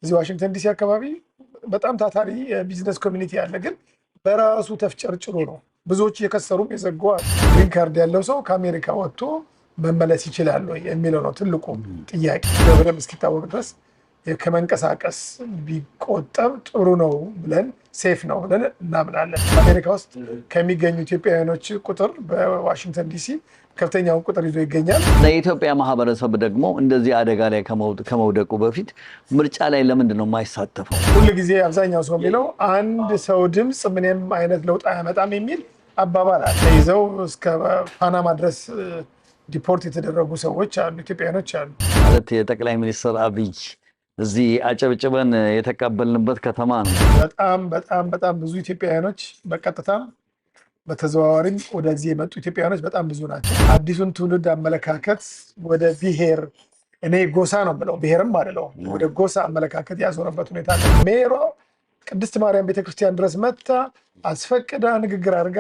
እዚህ ዋሽንግተን ዲሲ አካባቢ በጣም ታታሪ የቢዝነስ ኮሚኒቲ አለ፣ ግን በራሱ ተፍጨርጭሮ ነው ብዙዎች የከሰሩም የዘጓዋል። ግሪን ካርድ ያለው ሰው ከአሜሪካ ወጥቶ መመለስ ይችላል ወይ የሚለው ነው ትልቁ ጥያቄ። በደንብ እስኪታወቅ ድረስ ከመንቀሳቀስ ቢቆጠብ ጥሩ ነው ብለን ሴፍ ነው ብለን እናምናለን። አሜሪካ ውስጥ ከሚገኙ ኢትዮጵያውያኖች ቁጥር በዋሽንግተን ዲሲ ከፍተኛውን ቁጥር ይዞ ይገኛል። ለኢትዮጵያ ማህበረሰብ ደግሞ እንደዚህ አደጋ ላይ ከመውደቁ በፊት ምርጫ ላይ ለምንድን ነው የማይሳተፈው? ሁሉ ጊዜ አብዛኛው ሰው የሚለው አንድ ሰው ድምፅ ምንም አይነት ለውጥ አያመጣም የሚል አባባል አለ። ይዘው እስከ ፓናማ ድረስ ዲፖርት የተደረጉ ሰዎች አሉ፣ ኢትዮጵያውያኖች አሉ። ማለት የጠቅላይ ሚኒስትር አብይ እዚህ አጨብጭበን የተቀበልንበት ከተማ ነው። በጣም በጣም በጣም ብዙ ኢትዮጵያውያኖች በቀጥታም በተዘዋዋሪም ወደዚህ የመጡ ኢትዮጵያውያኖች በጣም ብዙ ናቸው። አዲሱን ትውልድ አመለካከት ወደ ብሔር፣ እኔ ጎሳ ነው ብለው ብሔርም አይደለው ወደ ጎሳ አመለካከት ያዞረበት ሁኔታ አለ። ሜሯ ቅድስት ማርያም ቤተክርስቲያን ድረስ መጥታ አስፈቅዳ ንግግር አድርጋ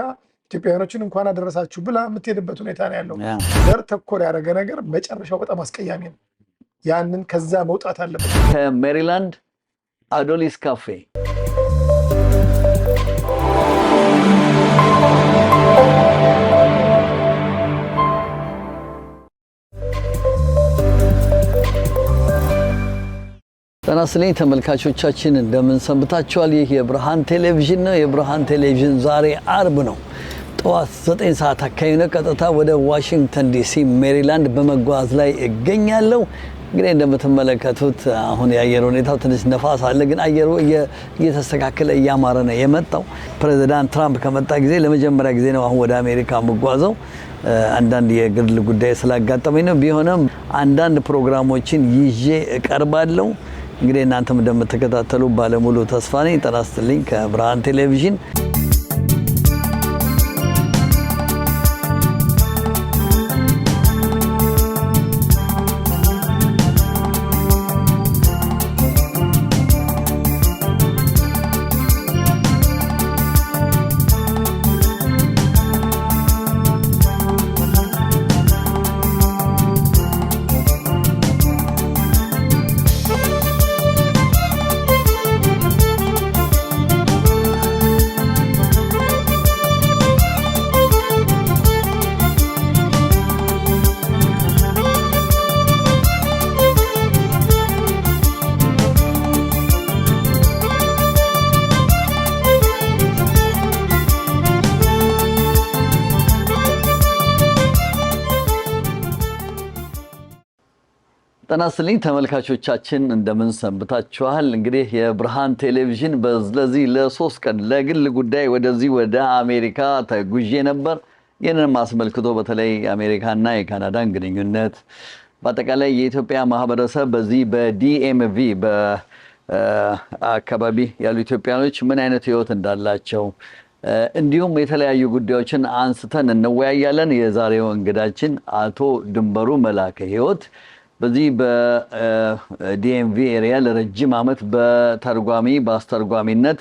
ኢትዮጵያውያኖችን እንኳን አደረሳችሁ ብላ የምትሄድበት ሁኔታ ነው ያለው። ዘር ተኮር ያደረገ ነገር መጨረሻው በጣም አስቀያሚ ነው። ያንን ከዛ መውጣት አለበት። ከሜሪላንድ አዶሊስ ካፌ ጤና ይስጥልኝ ተመልካቾቻችን፣ እንደምን ሰንብታችኋል? ይህ የብርሃን ቴሌቪዥን ነው። የብርሃን ቴሌቪዥን ዛሬ አርብ ነው፣ ጠዋት 9 ሰዓት አካባቢ ነው። ቀጥታ ወደ ዋሽንግተን ዲሲ ሜሪላንድ በመጓዝ ላይ እገኛለሁ። እንግዲህ እንደምትመለከቱት አሁን የአየር ሁኔታው ትንሽ ነፋስ አለ፣ ግን አየሩ እየተስተካከለ እያማረ ነው የመጣው። ፕሬዚዳንት ትራምፕ ከመጣ ጊዜ ለመጀመሪያ ጊዜ ነው አሁን ወደ አሜሪካ የምጓዘው። አንዳንድ የግል ጉዳይ ስላጋጠመኝ ነው። ቢሆንም አንዳንድ ፕሮግራሞችን ይዤ እቀርባለሁ። እንግዲህ እናንተም እንደምትከታተሉ ባለሙሉ ተስፋ ነኝ። ጤና ይስጥልኝ ከብርሃን ቴሌቪዥን። ጤና ይስጥልኝ ተመልካቾቻችን፣ እንደምን ሰንብታችኋል? እንግዲህ የብርሃን ቴሌቪዥን በዚህ ለ3 ቀን ለግል ጉዳይ ወደዚህ ወደ አሜሪካ ተጉዤ ነበር። ይህንንም አስመልክቶ በተለይ አሜሪካና የካናዳን ግንኙነት፣ በአጠቃላይ የኢትዮጵያ ማህበረሰብ በዚህ በዲኤምቪ በአካባቢ ያሉ ኢትዮጵያኖች ምን አይነት ህይወት እንዳላቸው እንዲሁም የተለያዩ ጉዳዮችን አንስተን እንወያያለን። የዛሬው እንግዳችን አቶ ድንበሩ መላከ ህይወት በዚህ በዲኤምቪ ኤሪያ ለረጅም ዓመት በአስተርጓሚነት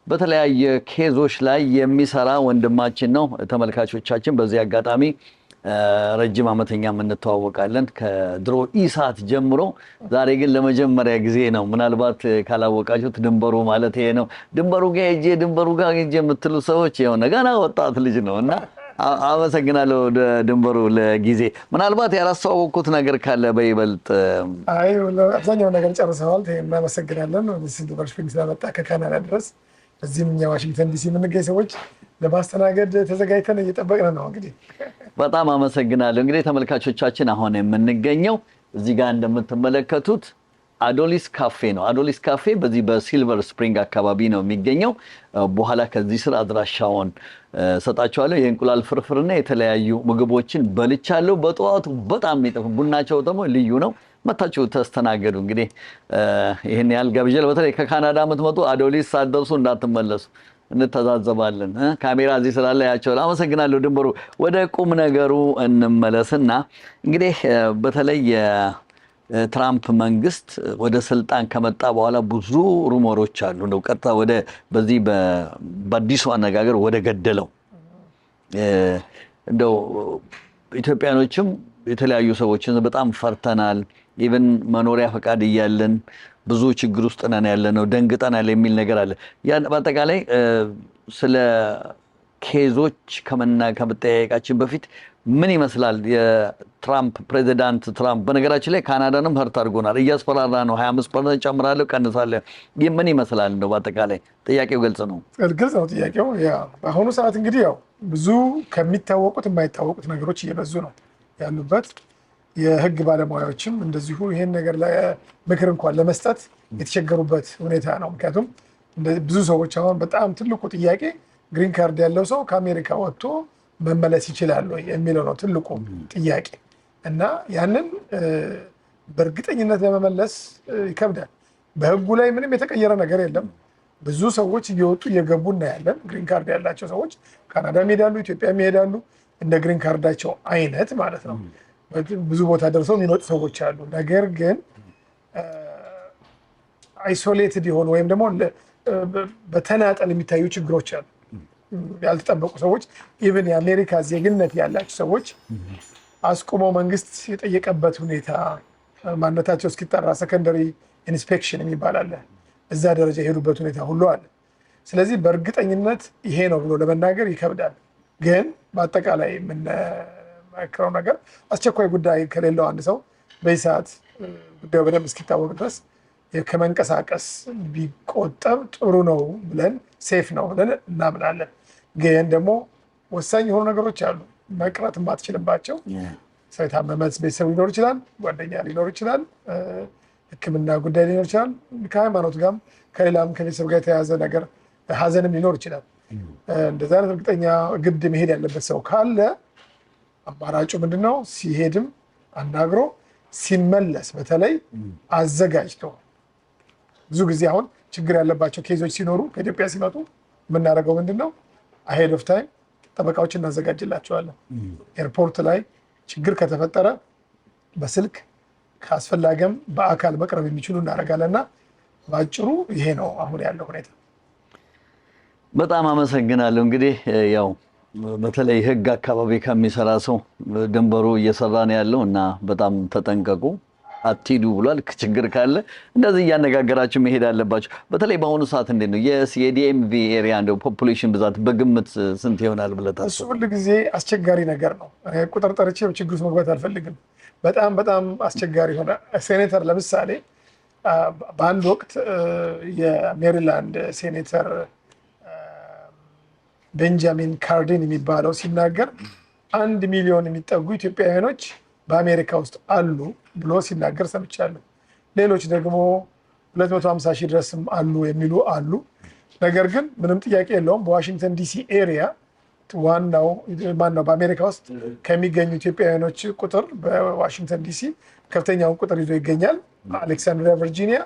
በተለያየ ኬዞች ላይ የሚሰራ ወንድማችን ነው። ተመልካቾቻችን በዚህ አጋጣሚ ረጅም ዓመተኛ እንተዋወቃለን ከድሮ ኢሳት ጀምሮ። ዛሬ ግን ለመጀመሪያ ጊዜ ነው። ምናልባት ካላወቃችሁት ድንበሩ ማለት ይሄ ነው። ድንበሩ ጋር ሄጄ የምትሉ ሰዎች የሆነ ገና ወጣት ልጅ ነውና አመሰግናለሁ ድንበሩ ለጊዜ። ምናልባት ያላስተዋወቅኩት ነገር ካለ በይበልጥ። አይ አብዛኛው ነገር ጨርሰዋል። እናመሰግናለን። ሲልቨር ስፕሪንግ ስለመጣ ከካናዳ ድረስ እዚህም እኛ ዋሽንግተን ዲሲ የምንገኝ ሰዎች ለማስተናገድ ተዘጋጅተን እየጠበቅን ነው። እንግዲህ በጣም አመሰግናለሁ። እንግዲህ ተመልካቾቻችን አሁን የምንገኘው እዚህ ጋር እንደምትመለከቱት አዶሊስ ካፌ ነው። አዶሊስ ካፌ በዚህ በሲልቨር ስፕሪንግ አካባቢ ነው የሚገኘው። በኋላ ከዚህ ስር አድራሻውን ሰጣቸዋለሁ። የእንቁላል ፍርፍርና የተለያዩ ምግቦችን በልቻለሁ። በጠዋቱ በጣም የሚጠፉ ቡናቸው ደግሞ ልዩ ነው። መታችሁ ተስተናገዱ። እንግዲህ ይህን ያህል ገብጀል። በተለይ ከካናዳ የምትመጡ አዶሊስ ሳትደርሱ እንዳትመለሱ፣ እንተዛዘባለን። ካሜራ እዚህ ስላለ ያቸው። አመሰግናለሁ ድንበሩ። ወደ ቁም ነገሩ እንመለስና እንግዲህ በተለይ ትራምፕ መንግስት ወደ ስልጣን ከመጣ በኋላ ብዙ ሩመሮች አሉ። እንደው ቀጥታ ወደ በዚህ በአዲሱ አነጋገር ወደ ገደለው እንደው ኢትዮጵያኖችም የተለያዩ ሰዎችን በጣም ፈርተናል፣ ኢቭን መኖሪያ ፈቃድ እያለን ብዙ ችግር ውስጥ ነን ያለነው ደንግጠናል የሚል ነገር አለ። ያን በአጠቃላይ ስለ ኬዞች ከመጠያየቃችን በፊት ምን ይመስላል የትራምፕ ፕሬዚዳንት ትራምፕ በነገራችን ላይ ካናዳንም ህርት አድርጎናል፣ እያስፈራራ ነው 25% ጨምራለሁ ቀንሳለሁ። ይህ ምን ይመስላል እንደው በአጠቃላይ ጥያቄው ግልጽ ነው። ግልጽ ነው ጥያቄው። በአሁኑ ሰዓት እንግዲህ ያው ብዙ ከሚታወቁት የማይታወቁት ነገሮች እየበዙ ነው ያሉበት። የህግ ባለሙያዎችም እንደዚሁ ይሄን ነገር ምክር እንኳን ለመስጠት የተቸገሩበት ሁኔታ ነው። ምክንያቱም ብዙ ሰዎች አሁን በጣም ትልቁ ጥያቄ ግሪን ካርድ ያለው ሰው ከአሜሪካ ወጥቶ መመለስ ይችላል ወይ የሚለው ነው ትልቁ ጥያቄ እና ያንን በእርግጠኝነት ለመመለስ ይከብዳል። በህጉ ላይ ምንም የተቀየረ ነገር የለም። ብዙ ሰዎች እየወጡ እየገቡ እናያለን። ግሪን ካርድ ያላቸው ሰዎች ካናዳ ይሄዳሉ፣ ኢትዮጵያ ይሄዳሉ። እንደ ግሪን ካርዳቸው አይነት ማለት ነው። ብዙ ቦታ ደርሰው የሚመጡ ሰዎች አሉ። ነገር ግን አይሶሌትድ የሆኑ ወይም ደግሞ በተናጠል የሚታዩ ችግሮች አሉ። ያልተጠበቁ ሰዎች ኢቭን የአሜሪካ ዜግነት ያላቸው ሰዎች አስቁመው መንግስት የጠየቀበት ሁኔታ ማንነታቸው እስኪጠራ ሰከንደሪ ኢንስፔክሽን የሚባል አለ። እዛ ደረጃ የሄዱበት ሁኔታ ሁሉ አለ። ስለዚህ በእርግጠኝነት ይሄ ነው ብሎ ለመናገር ይከብዳል። ግን በአጠቃላይ የምንመክረው ነገር አስቸኳይ ጉዳይ ከሌለው አንድ ሰው በዚህ ሰዓት ጉዳዩ በደንብ እስኪታወቅ ድረስ ከመንቀሳቀስ ቢቆጠብ ጥሩ ነው ብለን ሴፍ ነው ብለን እናምናለን። ግን ደግሞ ወሳኝ የሆኑ ነገሮች አሉ መቅረት የማትችልባቸው። ሰው የታመመ ቤተሰብ ሊኖር ይችላል፣ ጓደኛ ሊኖር ይችላል፣ ሕክምና ጉዳይ ሊኖር ይችላል። ከሃይማኖት ጋርም ከሌላም ከቤተሰብ ጋር የተያያዘ ነገር ሀዘንም ሊኖር ይችላል። እንደዚ አይነት እርግጠኛ ግድ መሄድ ያለበት ሰው ካለ አማራጩ ምንድነው? ሲሄድም አናግሮ ሲመለስ በተለይ አዘጋጅቶ ብዙ ጊዜ አሁን ችግር ያለባቸው ኬዞች ሲኖሩ ከኢትዮጵያ ሲመጡ የምናደርገው ምንድነው? አሄድ ኦፍ ታይም ጠበቃዎች እናዘጋጅላቸዋለን። ኤርፖርት ላይ ችግር ከተፈጠረ በስልክ ካስፈላጊም በአካል መቅረብ የሚችሉ እናደርጋለን እና በአጭሩ ይሄ ነው አሁን ያለው ሁኔታ። በጣም አመሰግናለሁ። እንግዲህ ያው በተለይ ህግ አካባቢ ከሚሰራ ሰው ድንበሩ እየሰራ ነው ያለው እና በጣም ተጠንቀቁ፣ አትሂዱ ብሏል። ችግር ካለ እንደዚህ እያነጋገራችሁ መሄድ አለባችሁ። በተለይ በአሁኑ ሰዓት እንዴት ነው የዲኤምቪ ኤሪያ እንደው ፖፑሌሽን ብዛት በግምት ስንት ይሆናል ብለህ ታስባለህ? እሱ ሁሉ ጊዜ አስቸጋሪ ነገር ነው። ቁጥር ጠርቼ ችግር ውስጥ መግባት አልፈልግም። በጣም በጣም አስቸጋሪ ሆነ። ሴኔተር ለምሳሌ በአንድ ወቅት የሜሪላንድ ሴኔተር ቤንጃሚን ካርዲን የሚባለው ሲናገር 1 ሚሊዮን የሚጠጉ ኢትዮጵያውያኖች በአሜሪካ ውስጥ አሉ ብሎ ሲናገር ሰምቻለሁ። ሌሎች ደግሞ 250 ሺህ ድረስም አሉ የሚሉ አሉ። ነገር ግን ምንም ጥያቄ የለውም በዋሽንግተን ዲሲ ኤሪያ ዋናው ማነው በአሜሪካ ውስጥ ከሚገኙ ኢትዮጵያውያኖች ቁጥር በዋሽንግተን ዲሲ ከፍተኛውን ቁጥር ይዞ ይገኛል። አሌክሳንድሪያ ቨርጂኒያ፣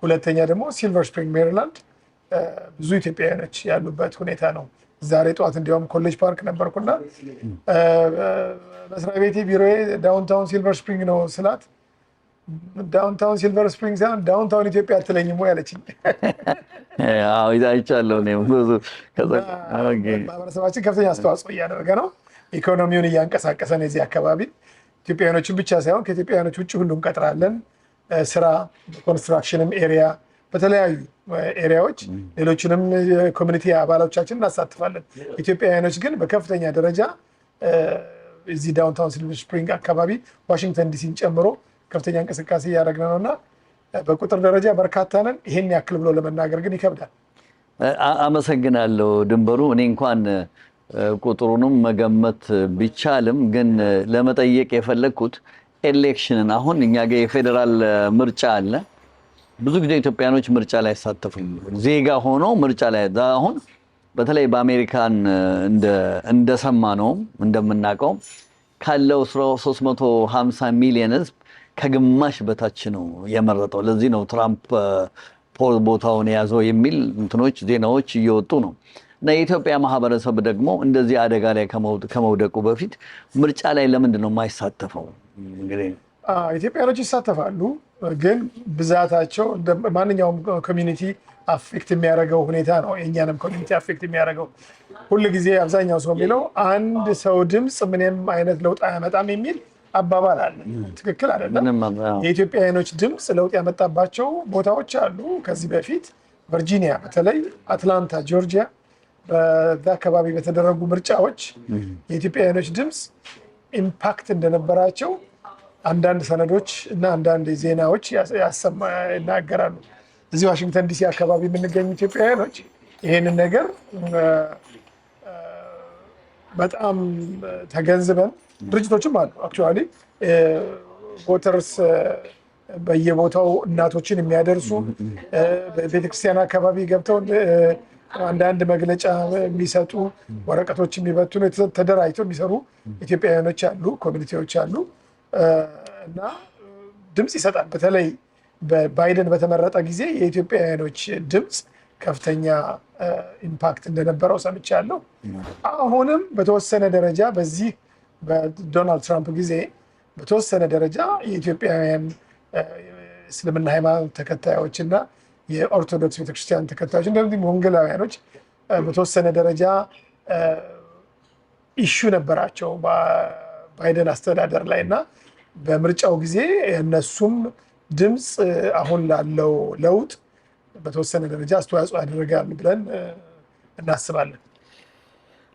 ሁለተኛ ደግሞ ሲልቨር ስፕሪንግ ሜሪላንድ ብዙ ኢትዮጵያውያኖች ያሉበት ሁኔታ ነው። ዛሬ ጠዋት እንዲያውም ኮሌጅ ፓርክ ነበርኩና መስሪያ ቤቴ ቢሮዬ ዳውንታውን ሲልቨር ስፕሪንግ ነው ስላት ዳውንታውን ሲልቨር ስፕሪንግ ሳይሆን ዳውንታውን ኢትዮጵያ አትለኝም ወይ አለችኝ። አይቻለሁ። ማህበረሰባችን ከፍተኛ አስተዋጽኦ እያደረገ ነው። ኢኮኖሚውን እያንቀሳቀሰ ነው። የዚህ አካባቢ ኢትዮጵያውያኖችን ብቻ ሳይሆን ከኢትዮጵያውያኖች ውጭ ሁሉ እንቀጥራለን። ስራ ኮንስትራክሽንም ኤሪያ በተለያዩ ኤሪያዎች ሌሎችንም የኮሚኒቲ አባሎቻችን እናሳትፋለን። ኢትዮጵያውያኖች ግን በከፍተኛ ደረጃ እዚህ ዳውንታውን ሲልቨር ስፕሪንግ አካባቢ ዋሽንግተን ዲሲን ጨምሮ ከፍተኛ እንቅስቃሴ እያደረግን ነው እና በቁጥር ደረጃ በርካታ ነን። ይሄን ያክል ብሎ ለመናገር ግን ይከብዳል። አመሰግናለሁ ድንበሩ። እኔ እንኳን ቁጥሩንም መገመት ቢቻልም ግን ለመጠየቅ የፈለግኩት ኤሌክሽንን አሁን እኛ ጋር የፌዴራል ምርጫ አለ። ብዙ ጊዜ ኢትዮጵያኖች ምርጫ ላይ አይሳተፉም። ዜጋ ሆኖ ምርጫ ላይ አሁን በተለይ በአሜሪካን እንደሰማ ነው እንደምናውቀው ካለው 350 ሚሊዮን ህዝብ ከግማሽ በታች ነው የመረጠው። ለዚህ ነው ትራምፕ ቦታውን የያዘው የሚል እንትኖች ዜናዎች እየወጡ ነው። እና የኢትዮጵያ ማህበረሰብ ደግሞ እንደዚህ አደጋ ላይ ከመውደቁ በፊት ምርጫ ላይ ለምንድን ነው የማይሳተፈው? እንግዲህ ኢትዮጵያኖች ይሳተፋሉ፣ ግን ብዛታቸው ማንኛውም ኮሚኒቲ አፌክት የሚያደርገው ሁኔታ ነው። የእኛንም ኮሚኒቲ አፌክት የሚያደርገው ሁል ጊዜ አብዛኛው ሰው የሚለው አንድ ሰው ድምፅ ምንም አይነት ለውጥ አያመጣም የሚል አባባል አለ። ትክክል አይደለም። የኢትዮጵያውያኖች ድምፅ ለውጥ ያመጣባቸው ቦታዎች አሉ። ከዚህ በፊት ቨርጂኒያ፣ በተለይ አትላንታ ጆርጂያ፣ በዛ አካባቢ በተደረጉ ምርጫዎች የኢትዮጵያውያኖች ድምፅ ኢምፓክት እንደነበራቸው አንዳንድ ሰነዶች እና አንዳንድ ዜናዎች ይናገራሉ። እዚህ ዋሽንግተን ዲሲ አካባቢ የምንገኙ ኢትዮጵያውያኖች ይሄንን ነገር በጣም ተገንዝበን ድርጅቶችም አሉ አክቹዋሊ ቮተርስ በየቦታው እናቶችን የሚያደርሱ ቤተክርስቲያን አካባቢ ገብተው አንዳንድ መግለጫ የሚሰጡ ወረቀቶች የሚበትኑ ተደራጅተው የሚሰሩ ኢትዮጵያውያኖች አሉ፣ ኮሚኒቲዎች አሉ እና ድምፅ ይሰጣል። በተለይ ባይደን በተመረጠ ጊዜ የኢትዮጵያውያኖች ድምፅ ከፍተኛ ኢምፓክት እንደነበረው ሰምቻለሁ። አሁንም በተወሰነ ደረጃ በዚህ በዶናልድ ትራምፕ ጊዜ በተወሰነ ደረጃ የኢትዮጵያውያን እስልምና ሃይማኖት ተከታዮች እና የኦርቶዶክስ ቤተክርስቲያን ተከታዮች እንደዚሁም ወንጌላውያኖች በተወሰነ ደረጃ ኢሹ ነበራቸው ባይደን አስተዳደር ላይ እና በምርጫው ጊዜ የእነሱም ድምፅ አሁን ላለው ለውጥ በተወሰነ ደረጃ አስተዋጽኦ ያደረጋል ብለን እናስባለን።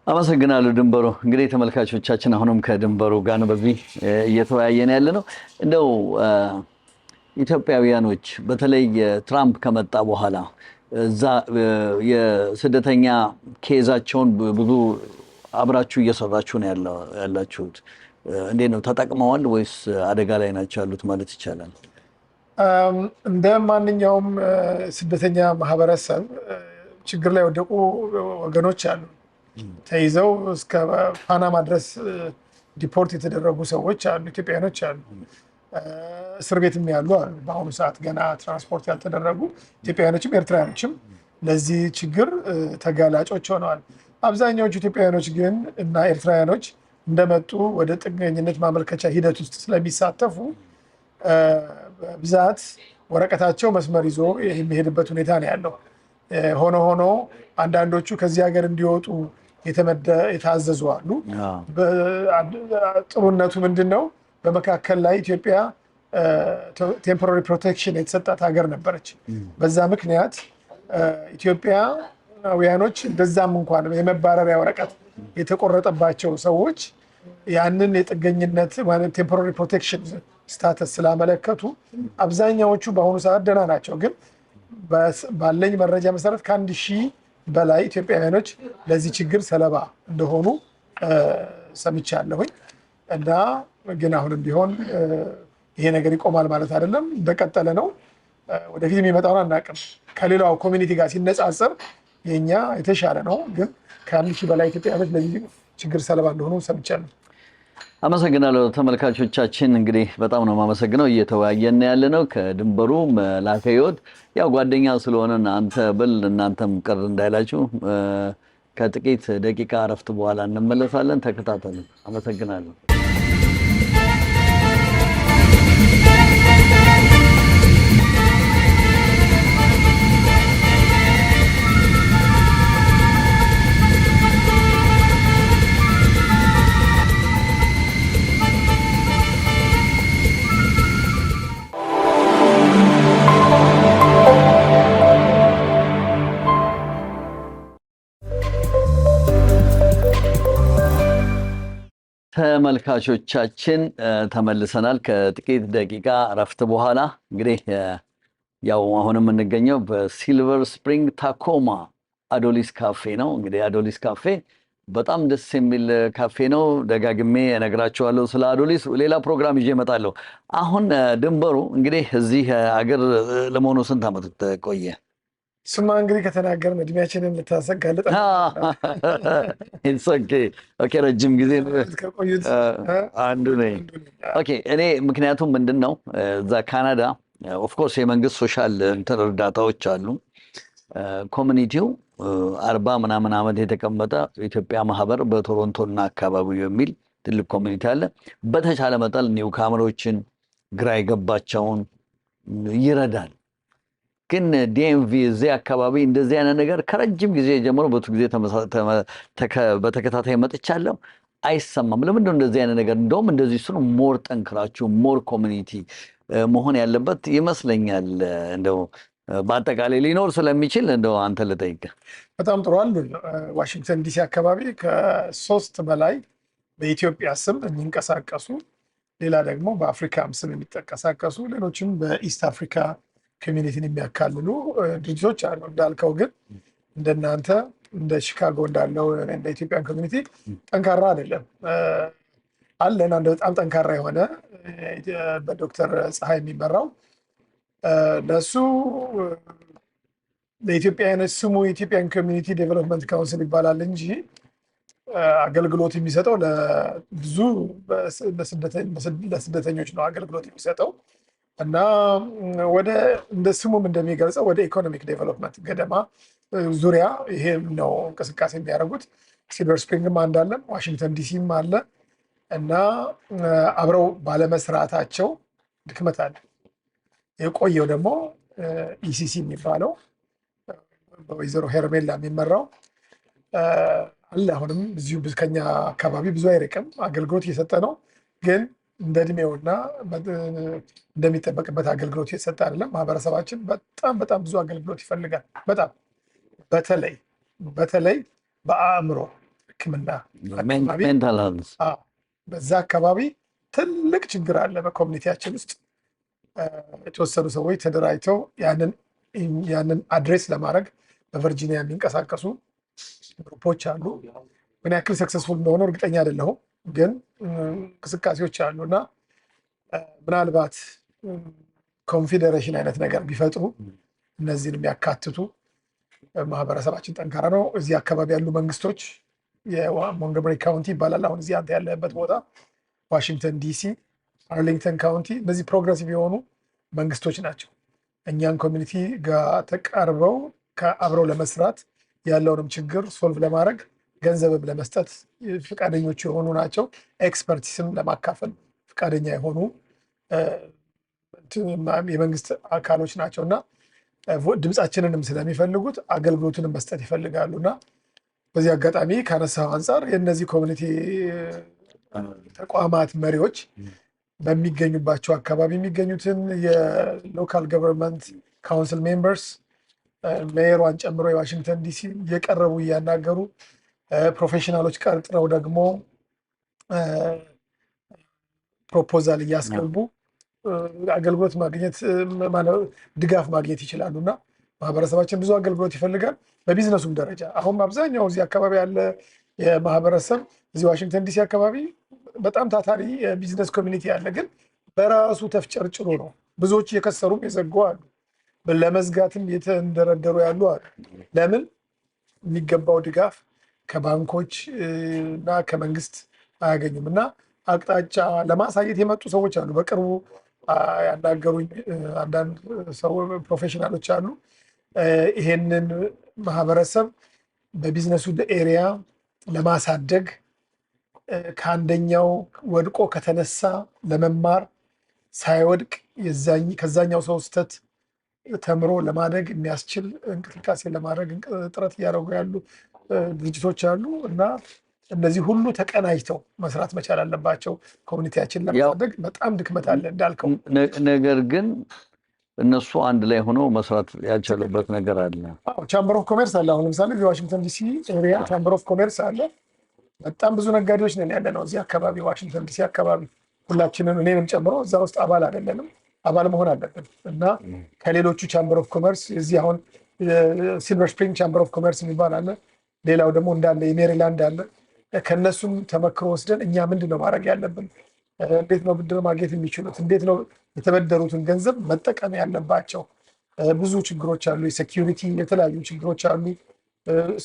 አመሰግናለሁ ድንበሩ። እንግዲህ ተመልካቾቻችን አሁንም ከድንበሩ ጋር ነው በዚህ እየተወያየን ያለ ነው። እንደው ኢትዮጵያውያኖች በተለይ ትራምፕ ከመጣ በኋላ እዛ የስደተኛ ኬዛቸውን ብዙ አብራችሁ እየሰራችሁ ነው ያላችሁት። እንዴት ነው ተጠቅመዋል ወይስ አደጋ ላይ ናቸው ያሉት ማለት ይቻላል? እንደ ማንኛውም ስደተኛ ማህበረሰብ ችግር ላይ ወደቁ ወገኖች አሉ። ተይዘው እስከ ፓናማ ድረስ ዲፖርት የተደረጉ ሰዎች አሉ፣ ኢትዮጵያውያኖች አሉ። እስር ቤትም ያሉ አሉ። በአሁኑ ሰዓት ገና ትራንስፖርት ያልተደረጉ ኢትዮጵያውያኖችም ኤርትራውያኖችም ለዚህ ችግር ተጋላጮች ሆነዋል። አብዛኛዎቹ ኢትዮጵያውያኖች ግን እና ኤርትራውያኖች እንደመጡ ወደ ጥገኝነት ማመልከቻ ሂደት ውስጥ ስለሚሳተፉ በብዛት ወረቀታቸው መስመር ይዞ የሚሄድበት ሁኔታ ነው ያለው። ሆኖ አንዳንዶቹ ከዚህ ሀገር እንዲወጡ የታዘዙ አሉ። ጥሩነቱ ምንድን ነው? በመካከል ላይ ኢትዮጵያ ቴምፖራሪ ፕሮቴክሽን የተሰጣት ሀገር ነበረች። በዛ ምክንያት ኢትዮጵያውያኖች እንደዛም እንኳን የመባረሪያ ወረቀት የተቆረጠባቸው ሰዎች ያንን የጥገኝነት ቴምፖራሪ ፕሮቴክሽን ስታተስ ስላመለከቱ አብዛኛዎቹ በአሁኑ ሰዓት ደህና ናቸው። ግን ባለኝ መረጃ መሰረት ከ1000 በላይ ኢትዮጵያውያኖች ለዚህ ችግር ሰለባ እንደሆኑ ሰምቻለሁኝ እና ግን አሁንም ቢሆን ይሄ ነገር ይቆማል ማለት አይደለም፣ እንደቀጠለ ነው። ወደፊት የሚመጣውን አናውቅም። ከሌላው ኮሚኒቲ ጋር ሲነጻጸር የኛ የተሻለ ነው። ግን ከ1000 በላይ ኢትዮጵያውያኖች ለዚህ ችግር ሰለባ እንደሆኑ ሰምቻለሁ። አመሰግናለሁ ተመልካቾቻችን። እንግዲህ በጣም ነው የማመሰግነው። እየተወያየን ያለ ነው ከድንበሩ መላከ ሕይወት። ያው ጓደኛ ስለሆነ አንተ ብል እናንተም ቅር እንዳይላችሁ ከጥቂት ደቂቃ እረፍት በኋላ እንመለሳለን። ተከታተሉ። አመሰግናለሁ። ተመልካቾቻችን ተመልሰናል ከጥቂት ደቂቃ እረፍት በኋላ። እንግዲህ ያው አሁን የምንገኘው በሲልቨር ስፕሪንግ ታኮማ አዶሊስ ካፌ ነው። እንግዲህ አዶሊስ ካፌ በጣም ደስ የሚል ካፌ ነው። ደጋግሜ እነግራቸዋለሁ ስለ አዶሊስ። ሌላ ፕሮግራም ይዤ እመጣለሁ። አሁን ድንበሩ እንግዲህ እዚህ አገር ለመሆኑ ስንት ዓመት ቆየ? ስማ እንግዲህ ከተናገርን እድሜያችንን ልታሰጋልጥ ረጅም ጊዜ አንዱ ነኝ። እኔ ምክንያቱም ምንድን ነው እዛ ካናዳ ኦፍኮርስ የመንግስት ሶሻል እርዳታዎች አሉ። ኮሚኒቲው 40 ምናምን ዓመት የተቀመጠ ኢትዮጵያ ማህበር በቶሮንቶና አካባቢው የሚል ትልቅ ኮሚኒቲ አለ። በተቻለ መጠን ኒው ካመሮችን ግራ የገባቸውን ይረዳል። ግን ዲኤምቪ እዚህ አካባቢ እንደዚህ አይነት ነገር ከረጅም ጊዜ ጀምሮ በቱ ጊዜ በተከታታይ መጥቻለሁ። አይሰማም። ለምንድነው እንደዚህ አይነት ነገር? እንደውም እንደዚህ ስኑ ሞር ጠንክራችሁ ሞር ኮሚኒቲ መሆን ያለበት ይመስለኛል። እንደው በአጠቃላይ ሊኖር ስለሚችል እንደው አንተ ልጠይቅህ። በጣም ጥሩ አሉ። ዋሽንግተን ዲሲ አካባቢ ከ3 በላይ በኢትዮጵያ ስም የሚንቀሳቀሱ ሌላ ደግሞ በአፍሪካም ስም የሚንቀሳቀሱ ሌሎችም በኢስት አፍሪካ ኮሚኒቲን የሚያካልሉ ድርጅቶች አሉ። እንዳልከው ግን እንደናንተ እንደ ሺካጎ እንዳለው እንደ ኢትዮጵያን ኮሚኒቲ ጠንካራ አይደለም። አለን አንድ በጣም ጠንካራ የሆነ በዶክተር ፀሐይ የሚመራው ለሱ ለኢትዮጵያውያኖች ስሙ የኢትዮጵያን ኮሚኒቲ ዴቨሎፕመንት ካውንስል ይባላል እንጂ አገልግሎት የሚሰጠው ለብዙ ለስደተኞች ነው አገልግሎት የሚሰጠው እና ወደ እንደ ስሙም እንደሚገልጸው ወደ ኢኮኖሚክ ዴቨሎፕመንት ገደማ ዙሪያ ይሄ ነው እንቅስቃሴ የሚያደርጉት። ሲልቨር ስፕሪንግም አንዳለን፣ ዋሽንግተን ዲሲም አለ እና አብረው ባለመስራታቸው ድክመት አለ። የቆየው ደግሞ ኢሲሲ የሚባለው በወይዘሮ ሄርሜላ የሚመራው አለ። አሁንም እዚሁ ከኛ አካባቢ ብዙ አይርቅም፣ አገልግሎት እየሰጠ ነው። ግን እንደ እድሜውና እንደሚጠበቅበት አገልግሎት እየሰጠ አይደለም። ማህበረሰባችን በጣም ብዙ አገልግሎት ይፈልጋል። በተለይ በአእምሮ ሕክምና በዛ አካባቢ ትልቅ ችግር አለ። በኮሚኒቲያችን ውስጥ የተወሰኑ ሰዎች ተደራጅተው ያንን አድሬስ ለማድረግ በቨርጂኒያ የሚንቀሳቀሱ ግሩፖች አሉ። ምን ያክል ሰክሰስፉል እንደሆነ እርግጠኛ አይደለሁም፣ ግን እንቅስቃሴዎች አሉ እና ምናልባት ኮንፌዴሬሽን አይነት ነገር ቢፈጥሩ እነዚህን የሚያካትቱ ማህበረሰባችን ጠንካራ ነው። እዚህ አካባቢ ያሉ መንግስቶች የሞንጎመሪ ካውንቲ ይባላል አሁን እዚህ አንተ ያለበት ቦታ፣ ዋሽንግተን ዲሲ፣ አርሊንግተን ካውንቲ፣ እነዚህ ፕሮግረሲቭ የሆኑ መንግስቶች ናቸው። እኛን ኮሚኒቲ ጋር ተቃርበው አብረው ለመስራት ያለውንም ችግር ሶልቭ ለማድረግ ገንዘብም ለመስጠት ፈቃደኞች የሆኑ ናቸው። ኤክስፐርቲስም ለማካፈል ፈቃደኛ የሆኑ የመንግስት አካሎች ናቸው እና ድምፃችንንም ስለሚፈልጉት አገልግሎቱንም መስጠት ይፈልጋሉ እና በዚህ አጋጣሚ ካነሳው አንጻር የእነዚህ ኮሚኒቲ ተቋማት መሪዎች በሚገኙባቸው አካባቢ የሚገኙትን የሎካል ገቨርንመንት ካውንስል ሜምበርስ ሜየሯን ጨምሮ የዋሽንግተን ዲሲ እየቀረቡ እያናገሩ ፕሮፌሽናሎች ቀጥረው ደግሞ ፕሮፖዛል እያስገቡ አገልግሎት ማግኘት ድጋፍ ማግኘት ይችላሉ እና ማህበረሰባችን ብዙ አገልግሎት ይፈልጋል። በቢዝነሱም ደረጃ አሁን አብዛኛው እዚህ አካባቢ ያለ የማህበረሰብ እዚህ ዋሽንግተን ዲሲ አካባቢ በጣም ታታሪ የቢዝነስ ኮሚኒቲ ያለ፣ ግን በራሱ ተፍጨርጭሮ ነው። ብዙዎች እየከሰሩም የዘጉ አሉ፣ ለመዝጋትም የተንደረደሩ ያሉ አሉ። ለምን? የሚገባው ድጋፍ ከባንኮች እና ከመንግስት አያገኙም እና አቅጣጫ ለማሳየት የመጡ ሰዎች አሉ። በቅርቡ ያናገሩኝ አንዳንድ ፕሮፌሽናሎች አሉ። ይሄንን ማህበረሰብ በቢዝነሱ ኤሪያ ለማሳደግ ከአንደኛው ወድቆ ከተነሳ ለመማር ሳይወድቅ ከዛኛው ሰው ስህተት ተምሮ ለማደግ የሚያስችል እንቅስቃሴ ለማድረግ ጥረት እያደረጉ ያሉ ድርጅቶች አሉ እና እነዚህ ሁሉ ተቀናጅተው መስራት መቻል አለባቸው። ኮሚኒቲያችን ለማሳደግ በጣም ድክመት አለ እንዳልከው። ነገር ግን እነሱ አንድ ላይ ሆነው መስራት ያልቻሉበት ነገር አለ። ቻምበር ኦፍ ኮሜርስ አለ። አሁን ለምሳሌ የዋሽንግተን ዲሲ ኤሪያ ቻምበር ኦፍ ኮሜርስ አለ። በጣም ብዙ ነጋዴዎች ነን ያለ ነው እዚህ አካባቢ ዋሽንግተን ዲሲ አካባቢ። ሁላችንም እኔንም ጨምሮ እዛ ውስጥ አባል አይደለንም፣ አባል መሆን አለብን እና ከሌሎቹ ቻምበር ኦፍ ኮሜርስ እዚህ አሁን ሲልቨር ስፕሪንግ ቻምበር ኦፍ ኮሜርስ የሚባል አለ። ሌላው ደግሞ እንዳለ የሜሪላንድ አለ። ከነሱም ተመክሮ ወስደን እኛ ምንድን ነው ማድረግ ያለብን? እንዴት ነው ብድር ማግኘት የሚችሉት? እንዴት ነው የተበደሩትን ገንዘብ መጠቀም ያለባቸው? ብዙ ችግሮች አሉ። የሴኪሪቲ የተለያዩ ችግሮች አሉ።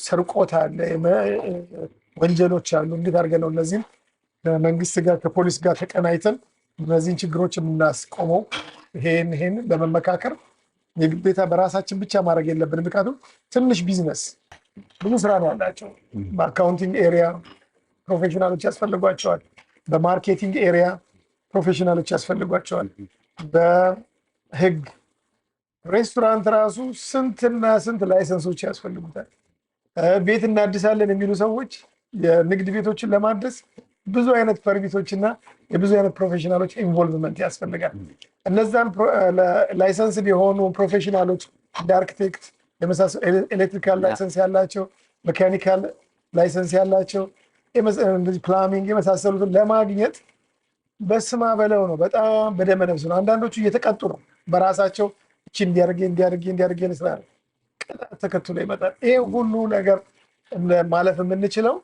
ስርቆት አለ፣ ወንጀሎች አሉ። እንዴት አድርገን ነው እነዚህም ከመንግስት ጋር ከፖሊስ ጋር ተቀናይተን እነዚህን ችግሮች የምናስቆመው? ይሄን ለመመካከር የግዴታ በራሳችን ብቻ ማድረግ የለብንም። ምክንያቱም ትንሽ ቢዝነስ ብዙ ስራ ነው ያላቸው። በአካውንቲንግ ኤሪያ ፕሮፌሽናሎች ያስፈልጓቸዋል። በማርኬቲንግ ኤሪያ ፕሮፌሽናሎች ያስፈልጓቸዋል። በህግ ሬስቶራንት ራሱ ስንትና ስንት ላይሰንሶች ያስፈልጉታል። ቤት እናድሳለን የሚሉ ሰዎች የንግድ ቤቶችን ለማደስ ብዙ አይነት ፐርሚቶችና የብዙ አይነት ፕሮፌሽናሎች ኢንቮልቭመንት ያስፈልጋል። እነዛን ላይሰንስ የሆኑ ፕሮፌሽናሎች እንደ አርክቴክት የመሳሰሉ ኤሌክትሪካል ላይሰንስ ያላቸው፣ ሜካኒካል ላይሰንስ ያላቸው፣ ፕላሚንግ የመሳሰሉትን ለማግኘት በስማ በለው ነው። በጣም በደመነፍስ ነው። አንዳንዶቹ እየተቀጡ ነው በራሳቸው እቺ እንዲያርጌ ስራ ቅጣት ተከትሎ ይመጣል። ይሄ ሁሉ ነገር ማለፍ የምንችለው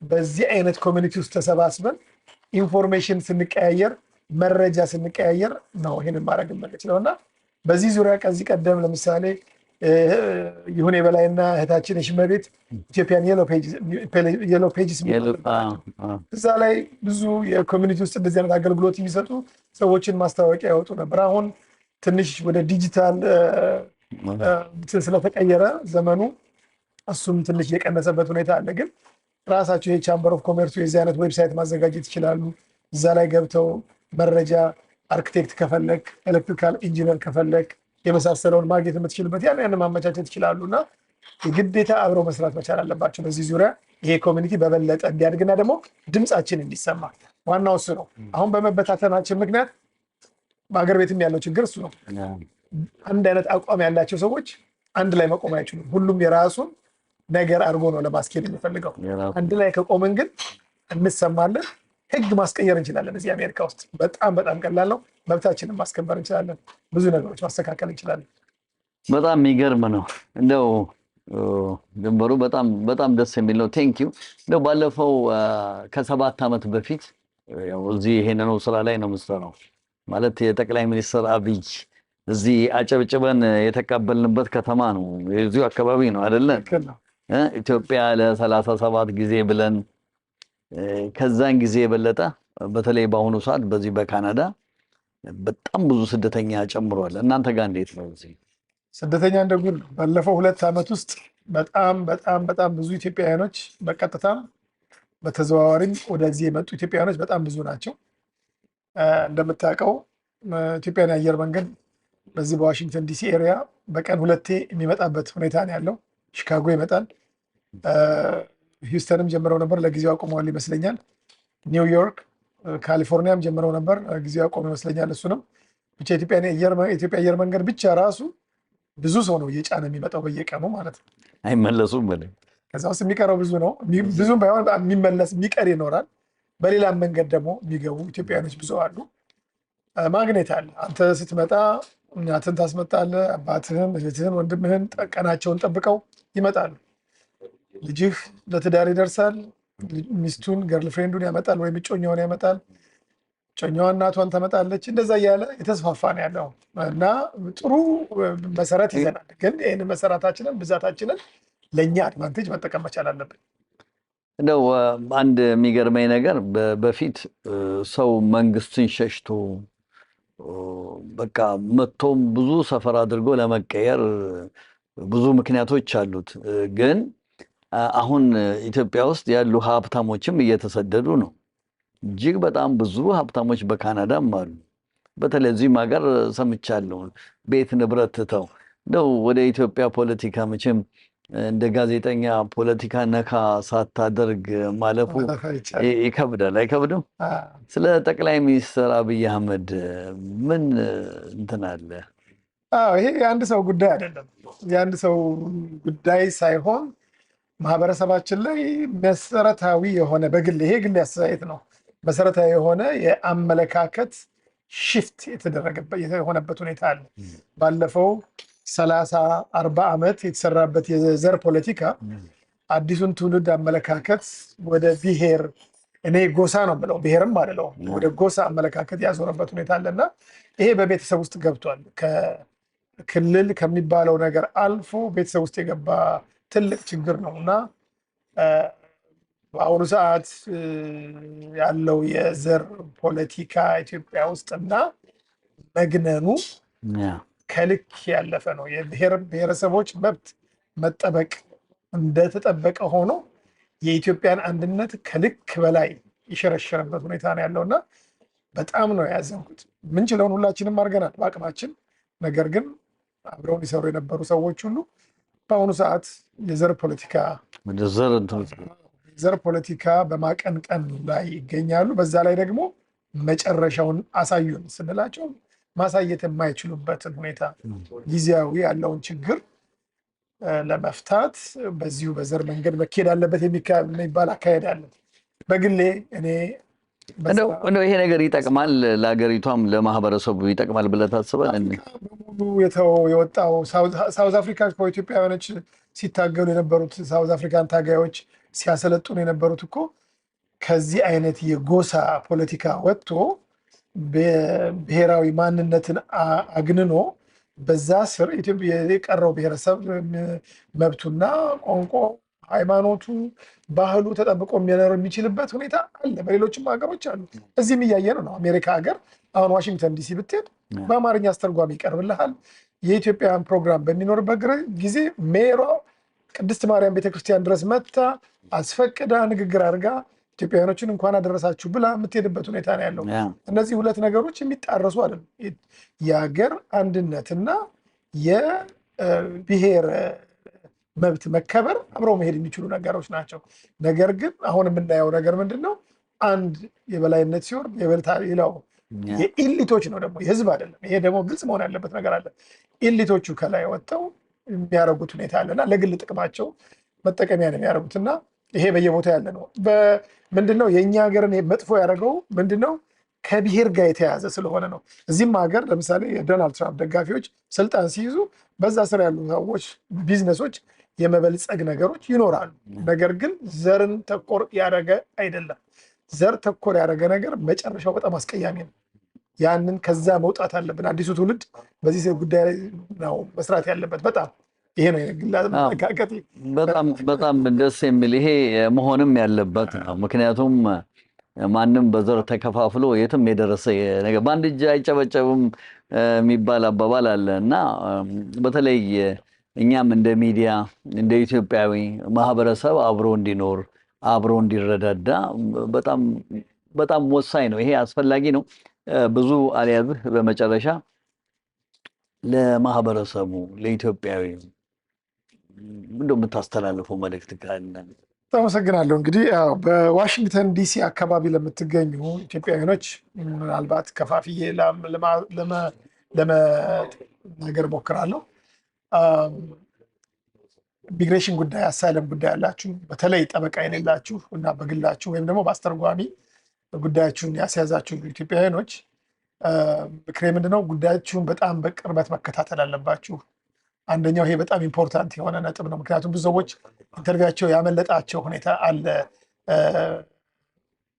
በዚህ አይነት ኮሚኒቲ ውስጥ ተሰባስበን ኢንፎርሜሽን ስንቀያየር፣ መረጃ ስንቀያየር ነው ይህንን ማድረግ የምንችለው እና በዚህ ዙሪያ ከዚህ ቀደም ለምሳሌ ይሁኔ በላይና እህታችን የሽመቤት ኢትዮጵያን የሎ ፔጅስ እዛ ላይ ብዙ የኮሚኒቲ ውስጥ እንደዚህ አይነት አገልግሎት የሚሰጡ ሰዎችን ማስታወቂያ ያወጡ ነበር። አሁን ትንሽ ወደ ዲጂታል ስለተቀየረ ዘመኑ እሱም ትንሽ የቀነሰበት ሁኔታ አለ። ግን ራሳቸው የቻምበር ኦፍ ኮሜርሱ የዚህ አይነት ዌብሳይት ማዘጋጀት ይችላሉ። እዛ ላይ ገብተው መረጃ አርክቴክት ከፈለግ፣ ኤሌክትሪካል ኢንጂነር ከፈለግ የመሳሰለውን ማግኘት የምትችልበት ያን ማመቻቸት ይችላሉ እና የግዴታ አብረው መስራት መቻል አለባቸው። በዚህ ዙሪያ ይሄ ኮሚኒቲ በበለጠ እንዲያድግና ደግሞ ድምፃችን እንዲሰማ ዋናው እሱ ነው። አሁን በመበታተናችን ምክንያት በሀገር ቤትም ያለው ችግር እሱ ነው። አንድ አይነት አቋም ያላቸው ሰዎች አንድ ላይ መቆም አይችሉም። ሁሉም የራሱን ነገር አድርጎ ነው ለማስኬድ የሚፈልገው። አንድ ላይ ከቆምን ግን እንሰማለን። ህግ ማስቀየር እንችላለን። እዚህ አሜሪካ ውስጥ በጣም በጣም ቀላል ነው። መብታችንን ማስከበር እንችላለን። ብዙ ነገሮች ማስተካከል እንችላለን። በጣም የሚገርም ነው። እንደው ድንበሩ በጣም ደስ የሚል ነው። ቴንክ ዩ። እንደው ባለፈው ከ7 ዓመት በፊት ያው እዚህ ይሄንን ስራ ላይ ነው የምሰራው ማለት የጠቅላይ ሚኒስትር አብይ እዚህ አጨብጭበን የተቀበልንበት ከተማ ነው። የዚሁ አካባቢ ነው አይደለ? ኢትዮጵያ ለ37 ጊዜ ብለን ከዛን ጊዜ የበለጠ በተለይ በአሁኑ ሰዓት በዚህ በካናዳ በጣም ብዙ ስደተኛ ጨምሯል። እናንተ ጋር እንዴት ነው? እዚህ ስደተኛ እንደጉል ባለፈው 2 ዓመት ውስጥ በጣም ብዙ ኢትዮጵያውያኖች በቀጥታም በተዘዋዋሪም ወደዚህ የመጡ ኢትዮጵያውያኖች በጣም ብዙ ናቸው። እንደምታውቀው ኢትዮጵያን የአየር መንገድ በዚህ በዋሽንግተን ዲሲ ኤሪያ በቀን 2 የሚመጣበት ሁኔታ ነው ያለው። ሺካጎ ይመጣል። ሂውስተንም ጀምረው ነበር፣ ለጊዜው አቁመዋል ይመስለኛል። ኒውዮርክ፣ ካሊፎርኒያም ጀምረው ነበር፣ ጊዜው አቆመ ይመስለኛል። እሱንም ብቻ የኢትዮጵያ አየር መንገድ ብቻ ራሱ ብዙ ሰው ነው እየጫነ የሚመጣው በየቀኑ ማለት ነው። አይመለሱም። ከዛ ውስጥ የሚቀረው ብዙ ነው። ብዙም ባይሆን የሚመለስ የሚቀር ይኖራል። በሌላም መንገድ ደግሞ የሚገቡ ኢትዮጵያውያኖች ብዙ አሉ። ማግኔት አለ። አንተ ስትመጣ እናትን ታስመጣለህ፣ አባትህን፣ እህትህን፣ ወንድምህን ቀናቸውን ጠብቀው ይመጣሉ። ልጅህ ለትዳር ይደርሳል። ሚስቱን ገርልፍሬንዱን ያመጣል ወይም እጮኛውን ያመጣል። እጮኛዋ እናቷን ታመጣለች። እንደዛ እያለ የተስፋፋ ነው ያለው እና ጥሩ መሰረት ይዘናል። ግን ይህን መሰረታችንን ብዛታችንን ለእኛ አድቫንቴጅ መጠቀም መቻል አለብን። እንደው አንድ የሚገርመኝ ነገር በፊት ሰው መንግስትን ሸሽቶ በቃ መጥቶም ብዙ ሰፈር አድርጎ ለመቀየር ብዙ ምክንያቶች አሉት። ግን አሁን ኢትዮጵያ ውስጥ ያሉ ሀብታሞችም እየተሰደዱ ነው። እጅግ በጣም ብዙ ሀብታሞች በካናዳም አሉ። በተለይ እዚህም ሀገር ሰምቻለሁ ቤት ንብረት ትተው። እንደው ወደ ኢትዮጵያ ፖለቲካ መቼም እንደ ጋዜጠኛ ፖለቲካ ነካ ሳታደርግ ማለፉ ይከብዳል። አይከብድም? ስለ ጠቅላይ ሚኒስትር አብይ አህመድ ምን እንትን አለ? ይሄ የአንድ ሰው ጉዳይ አይደለም። የአንድ ሰው ጉዳይ ሳይሆን ማህበረሰባችን ላይ መሰረታዊ የሆነ በግል ይሄ ግል አስተያየት ነው። መሰረታዊ የሆነ የአመለካከት ሽፍት የሆነበት ሁኔታ አለ። ባለፈው 30-40 ዓመት የተሰራበት የዘር ፖለቲካ አዲሱን ትውልድ አመለካከት ወደ ብሔር፣ እኔ ጎሳ ነው ብለው ብሔርም አይደለው ወደ ጎሳ አመለካከት ያዞረበት ሁኔታ አለና ይሄ በቤተሰብ ውስጥ ገብቷል። ከክልል ከሚባለው ነገር አልፎ ቤተሰብ ውስጥ የገባ ትልቅ ችግር ነው እና በአሁኑ ሰዓት ያለው የዘር ፖለቲካ ኢትዮጵያ ውስጥና መግነኑ ከልክ ያለፈ ነው። የብሔር ብሔረሰቦች መብት መጠበቅ እንደተጠበቀ ሆኖ የኢትዮጵያን አንድነት ከልክ በላይ የሸረሸረበት ሁኔታ ነው ያለውና በጣም ነው ያዘንኩት። ምንችለውን ሁላችንም አድርገናል በአቅማችን። ነገር ግን አብረውን ይሰሩ የነበሩ ሰዎች ሁሉ በአሁኑ ሰዓት የዘር ፖለቲካ ዘር ፖለቲካ በማቀንቀን ላይ ይገኛሉ። በዛ ላይ ደግሞ መጨረሻውን አሳዩን ስንላቸው ማሳየት የማይችሉበትን ሁኔታ ጊዜያዊ ያለውን ችግር ለመፍታት በዚሁ በዘር መንገድ መካሄድ አለበት የሚባል አካሄድ አለ። በግሌ እኔ እንደው ይሄ ነገር ይጠቅማል ለሀገሪቷም ለማህበረሰቡ ይጠቅማል ብለህ ታስባለህ? በሙሉ የወጣው ሳውዝ አፍሪካ ኢትዮጵያውያኖች ሲታገሉ የነበሩት ሳውዝ አፍሪካን ታጋዮች ሲያሰለጥኑ የነበሩት እኮ ከዚህ አይነት የጎሳ ፖለቲካ ወጥቶ ብሔራዊ ማንነትን አግንኖ በዛ ስር የቀረው ብሔረሰብ መብቱና ቋንቋ፣ ሃይማኖቱ፣ ባህሉ ተጠብቆ የሚኖር የሚችልበት ሁኔታ አለ። በሌሎችም ሀገሮች አሉ። እዚህም እያየን ነው። አሜሪካ ሀገር አሁን ዋሽንግተን ዲሲ ብትሄድ በአማርኛ አስተርጓሚ ይቀርብልሃል። የኢትዮጵያን ፕሮግራም በሚኖርበት ጊዜ ሜሯ ቅድስት ማርያም ቤተክርስቲያን ድረስ መጥታ አስፈቅዳ ንግግር አድርጋ ኢትዮጵያውያኖችን እንኳን አደረሳችሁ ብላ የምትሄድበት ሁኔታ ነው ያለው። እነዚህ ሁለት ነገሮች የሚጣረሱ አይደሉም። የሀገር አንድነትና የብሔር መብት መከበር አብረው መሄድ የሚችሉ ነገሮች ናቸው። ነገር ግን አሁን የምናየው ነገር ምንድን ነው? አንድ የበላይነት ሲሆን ሌላው የኢሊቶች ነው፣ ደግሞ የህዝብ አይደለም። ይሄ ደግሞ ግልጽ መሆን ያለበት ነገር አለ። ኢሊቶቹ ከላይ ወጥተው የሚያደርጉት ሁኔታ አለና ለግል ጥቅማቸው መጠቀሚያ ነው የሚያደርጉትና ይሄ በየቦታ ያለ ነው። ምንድነው የእኛ ሀገርን መጥፎ ያደረገው ምንድነው? ከብሔር ጋር የተያዘ ስለሆነ ነው። እዚህም ሀገር ለምሳሌ የዶናልድ ትራምፕ ደጋፊዎች ስልጣን ሲይዙ በዛ ስር ያሉ ሰዎች ቢዝነሶች የመበልጸግ ነገሮች ይኖራሉ። ነገር ግን ዘርን ተኮር ያደረገ አይደለም። ዘር ተኮር ያደረገ ነገር መጨረሻው በጣም አስቀያሚ ነው። ያንን ከዛ መውጣት አለብን። አዲሱ ትውልድ በዚህ ጉዳይ ላይ ነው መስራት ያለበት። በጣም ይሄ ነው የግላቀት በጣም ደስ የሚል ይሄ መሆንም ያለበት ነው። ምክንያቱም ማንም በዘር ተከፋፍሎ የትም የደረሰ ነገር በአንድ እጅ አይጨበጨብም የሚባል አባባል አለ እና በተለይ እኛም እንደ ሚዲያ እንደ ኢትዮጵያዊ ማህበረሰብ አብሮ እንዲኖር አብሮ እንዲረዳዳ በጣም ወሳኝ ነው። ይሄ አስፈላጊ ነው። ብዙ አልያዝህ። በመጨረሻ ለማህበረሰቡ ለኢትዮጵያዊ እንደው የምታስተላልፈው መልእክት ካለ? አመሰግናለሁ። እንግዲህ በዋሽንግተን ዲሲ አካባቢ ለምትገኙ ኢትዮጵያውያኖች ምናልባት ከፋፍዬ ለመናገር ሞክራለሁ። ኢሚግሬሽን ጉዳይ፣ አሳይለም ጉዳይ ያላችሁ በተለይ ጠበቃ የሌላችሁ እና በግላችሁ ወይም ደግሞ በአስተርጓሚ ጉዳያችሁን ያስያዛችሁ ኢትዮጵያውያኖች ምክሬ ምንድነው? ጉዳያችሁን በጣም በቅርበት መከታተል አለባችሁ። አንደኛው ይሄ በጣም ኢምፖርታንት የሆነ ነጥብ ነው። ምክንያቱም ብዙ ሰዎች ኢንተርቪዋቸው ያመለጣቸው ሁኔታ አለ፣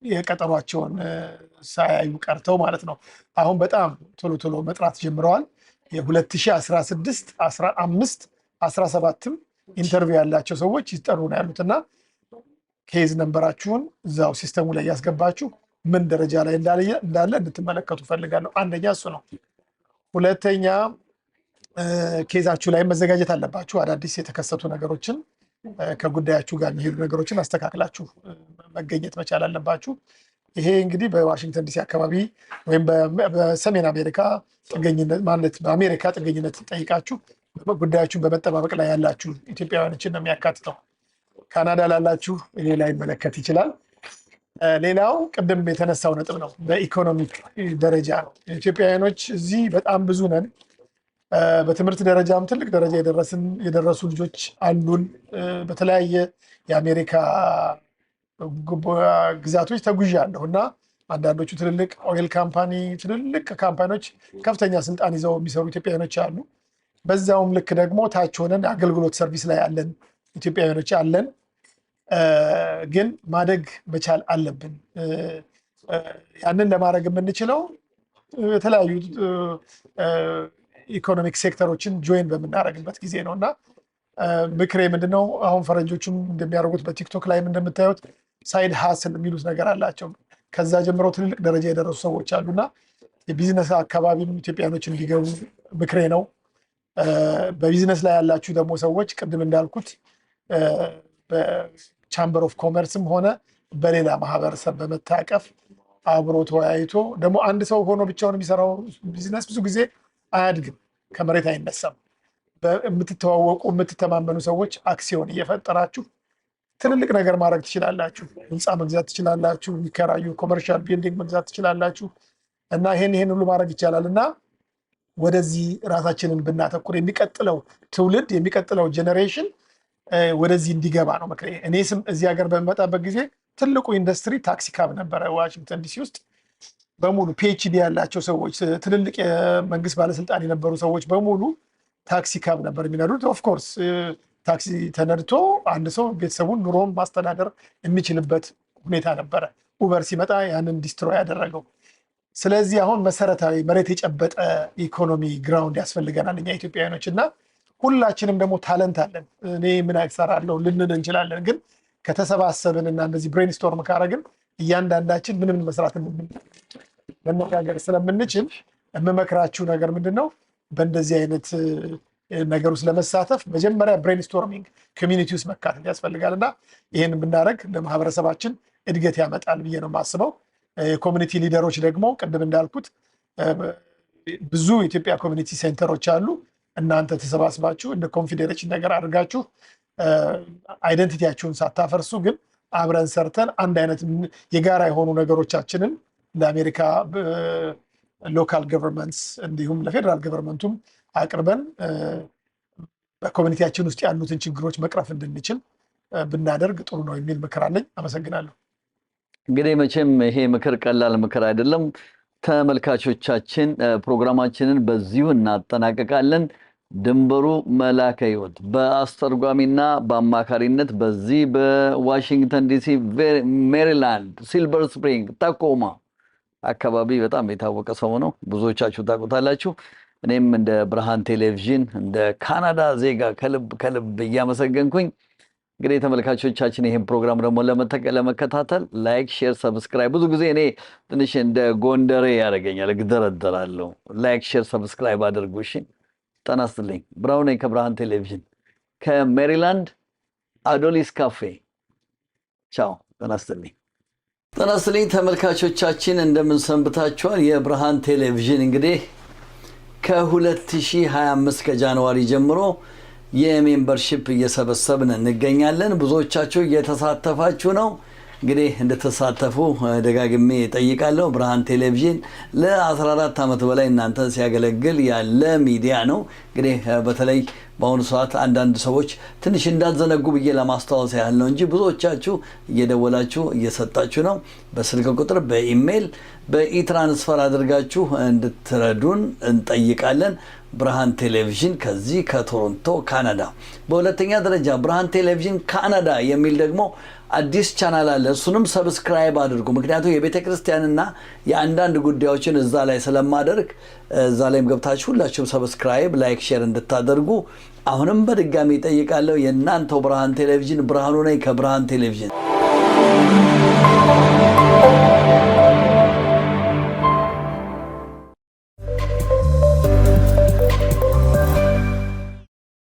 የቀጠሯቸውን ሳያዩ ቀርተው ማለት ነው። አሁን በጣም ቶሎ ቶሎ መጥራት ጀምረዋል። የ2016፣ 15፣ 17ም ኢንተርቪው ያላቸው ሰዎች ይጠሩ ነው ያሉት እና ኬዝ ነንበራችሁን እዛው ሲስተሙ ላይ ያስገባችሁ ምን ደረጃ ላይ እንዳለ እንድትመለከቱ ፈልጋለሁ። አንደኛ እሱ ነው። ሁለተኛ ኬዛችሁ ላይ መዘጋጀት አለባችሁ። አዳዲስ የተከሰቱ ነገሮችን ከጉዳያችሁ ጋር የሚሄዱ ነገሮችን አስተካክላችሁ መገኘት መቻል አለባችሁ። ይሄ እንግዲህ በዋሽንግተን ዲሲ አካባቢ ወይም በሰሜን አሜሪካ ጥገኝነት ማለት በአሜሪካ ጥገኝነት ጠይቃችሁ ጉዳያችሁን በመጠባበቅ ላይ ያላችሁ ኢትዮጵያውያኖችን ነው የሚያካትተው። ካናዳ ላላችሁ ይሄ ላይ መለከት ይችላል። ሌላው ቅድም የተነሳው ነጥብ ነው። በኢኮኖሚክ ደረጃ ኢትዮጵያውያኖች እዚህ በጣም ብዙ ነን። በትምህርት ደረጃም ትልቅ ደረጃ የደረሱ ልጆች አሉን። በተለያየ የአሜሪካ ግዛቶች ተጉዣለሁ እና አንዳንዶቹ ትልልቅ ኦይል ካምፓኒ፣ ትልልቅ ካምፓኒዎች ከፍተኛ ስልጣን ይዘው የሚሰሩ ኢትዮጵያውያኖች አሉ። በዛውም ልክ ደግሞ ታች ሆነን አገልግሎት ሰርቪስ ላይ ያለን ኢትዮጵያውያኖች አለን። ግን ማደግ መቻል አለብን። ያንን ለማድረግ የምንችለው የተለያዩ ኢኮኖሚክ ሴክተሮችን ጆይን በምናደርግበት ጊዜ ነው እና ምክሬ ምንድነው? አሁን ፈረንጆቹም እንደሚያደርጉት በቲክቶክ ላይም እንደምታዩት ሳይድ ሀስል የሚሉት ነገር አላቸው። ከዛ ጀምረው ትልልቅ ደረጃ የደረሱ ሰዎች አሉና የቢዝነስ አካባቢም ኢትዮጵያኖች እንዲገቡ ምክሬ ነው። በቢዝነስ ላይ ያላችሁ ደግሞ ሰዎች ቅድም እንዳልኩት በቻምበር ኦፍ ኮመርስም ሆነ በሌላ ማህበረሰብ በመታቀፍ አብሮ ተወያይቶ ደግሞ አንድ ሰው ሆኖ ብቻውን የሚሰራው ቢዝነስ ብዙ ጊዜ አያድግም፣ ከመሬት አይነሳም። የምትተዋወቁ የምትተማመኑ ሰዎች አክሲዮን እየፈጠራችሁ ትልልቅ ነገር ማድረግ ትችላላችሁ። ህንፃ መግዛት ትችላላችሁ። የሚከራዩ ኮመርሻል ቢልዲንግ መግዛት ትችላላችሁ። እና ይሄን ሁሉ ማድረግ ይቻላል። እና ወደዚህ ራሳችንን ብናተኩር የሚቀጥለው ትውልድ የሚቀጥለው ጄኔሬሽን ወደዚህ እንዲገባ ነው ምክሬ። እኔ ስም እዚህ ሀገር በሚመጣበት ጊዜ ትልቁ ኢንዱስትሪ ታክሲ ካብ ነበረ። ዋሽንግተን ዲሲ ውስጥ በሙሉ ፒኤችዲ ያላቸው ሰዎች፣ ትልልቅ የመንግስት ባለስልጣን የነበሩ ሰዎች በሙሉ ታክሲ ካብ ነበር የሚነዱት። ኦፍኮርስ ታክሲ ተነድቶ አንድ ሰው ቤተሰቡን ኑሮውን ማስተዳደር የሚችልበት ሁኔታ ነበረ። ኡበር ሲመጣ ያንን ዲስትሮይ ያደረገው። ስለዚህ አሁን መሰረታዊ መሬት የጨበጠ ኢኮኖሚ ግራውንድ ያስፈልገናል እኛ ኢትዮጵያውያኖች። እና ሁላችንም ደግሞ ታለንት አለን። እኔ ምን እሰራለሁ ልንል እንችላለን፣ ግን ከተሰባሰብን እና እንደዚህ ብሬንስቶርም ካረግን እያንዳንዳችን ምንም መስራት መነጋገር ስለምንችል የምመክራችሁ ነገር ምንድን ነው? በእንደዚህ አይነት ነገር ውስጥ ለመሳተፍ መጀመሪያ ብሬንስቶርሚንግ ኮሚኒቲ ውስጥ መካተት ያስፈልጋል። እና ይህን ብናደረግ ለማህበረሰባችን እድገት ያመጣል ብዬ ነው የማስበው። ኮሚኒቲ ሊደሮች ደግሞ ቅድም እንዳልኩት ብዙ ኢትዮጵያ ኮሚኒቲ ሴንተሮች አሉ። እናንተ ተሰባስባችሁ እንደ ኮንፌዴሬሽን ነገር አድርጋችሁ አይደንቲቲያችሁን ሳታፈርሱ ግን አብረን ሰርተን አንድ አይነት የጋራ የሆኑ ነገሮቻችንን ለአሜሪካ ሎካል ገቨርንመንትስ እንዲሁም ለፌዴራል ገቨርንመንቱም አቅርበን በኮሚኒቲያችን ውስጥ ያሉትን ችግሮች መቅረፍ እንድንችል ብናደርግ ጥሩ ነው የሚል ምክር አለኝ። አመሰግናለሁ። እንግዲህ መቼም ይሄ ምክር ቀላል ምክር አይደለም። ተመልካቾቻችን ፕሮግራማችንን በዚሁ እናጠናቀቃለን። ድንበሩ መላከ ሕይወት በአስተርጓሚና በአማካሪነት በዚህ በዋሽንግተን ዲሲ፣ ሜሪላንድ፣ ሲልቨር ስፕሪንግ፣ ታኮማ አካባቢ በጣም የታወቀ ሰው ነው። ብዙዎቻችሁ ታውቁታላችሁ። እኔም እንደ ብርሃን ቴሌቪዥን እንደ ካናዳ ዜጋ ከልብ እያመሰገንኩኝ እንግዲህ ተመልካቾቻችን ይህን ፕሮግራም ደግሞ ለመከታተል ላይክ፣ ሼር፣ ሰብስክራይብ ብዙ ጊዜ እኔ ትንሽ እንደ ጎንደሬ ያደርገኛል፣ እግደረደራለሁ። ላይክ፣ ሼር፣ ሰብስክራይብ አድርጉ። እሺ፣ ጤና ይስጥልኝ። ብርሃኑ ነኝ ከብርሃን ቴሌቪዥን ከሜሪላንድ አዶሊስ ካፌ። ቻው፣ ጤና ይስጥልኝ። ጤና ይስጥልኝ ተመልካቾቻችን እንደምን ሰንብታችኋል? የብርሃን ቴሌቪዥን እንግዲህ ከ2025 ከጃንዋሪ ጀምሮ የሜምበርሺፕ እየሰበሰብን እንገኛለን። ብዙዎቻችሁ እየተሳተፋችሁ ነው። እንግዲህ እንድትሳተፉ ደጋግሜ እጠይቃለሁ። ብርሃን ቴሌቪዥን ለ14 ዓመት በላይ እናንተን ሲያገለግል ያለ ሚዲያ ነው። እንግዲህ በተለይ በአሁኑ ሰዓት አንዳንድ ሰዎች ትንሽ እንዳዘነጉ ብዬ ለማስታወስ ያህል ነው እንጂ ብዙዎቻችሁ እየደወላችሁ እየሰጣችሁ ነው። በስልክ ቁጥር፣ በኢሜይል፣ በኢትራንስፈር አድርጋችሁ እንድትረዱን እንጠይቃለን። ብርሃን ቴሌቪዥን ከዚህ ከቶሮንቶ ካናዳ። በሁለተኛ ደረጃ ብርሃን ቴሌቪዥን ካናዳ የሚል ደግሞ አዲስ ቻናል አለ። እሱንም ሰብስክራይብ አድርጉ። ምክንያቱም የቤተ ክርስቲያንና የአንዳንድ ጉዳዮችን እዛ ላይ ስለማደርግ እዛ ላይም ገብታችሁ ሁላችሁም ሰብስክራይብ፣ ላይክ፣ ሼር እንድታደርጉ አሁንም በድጋሚ እጠይቃለሁ። የእናንተው ብርሃን ቴሌቪዥን ብርሃኑ ነኝ ከብርሃን ቴሌቪዥን።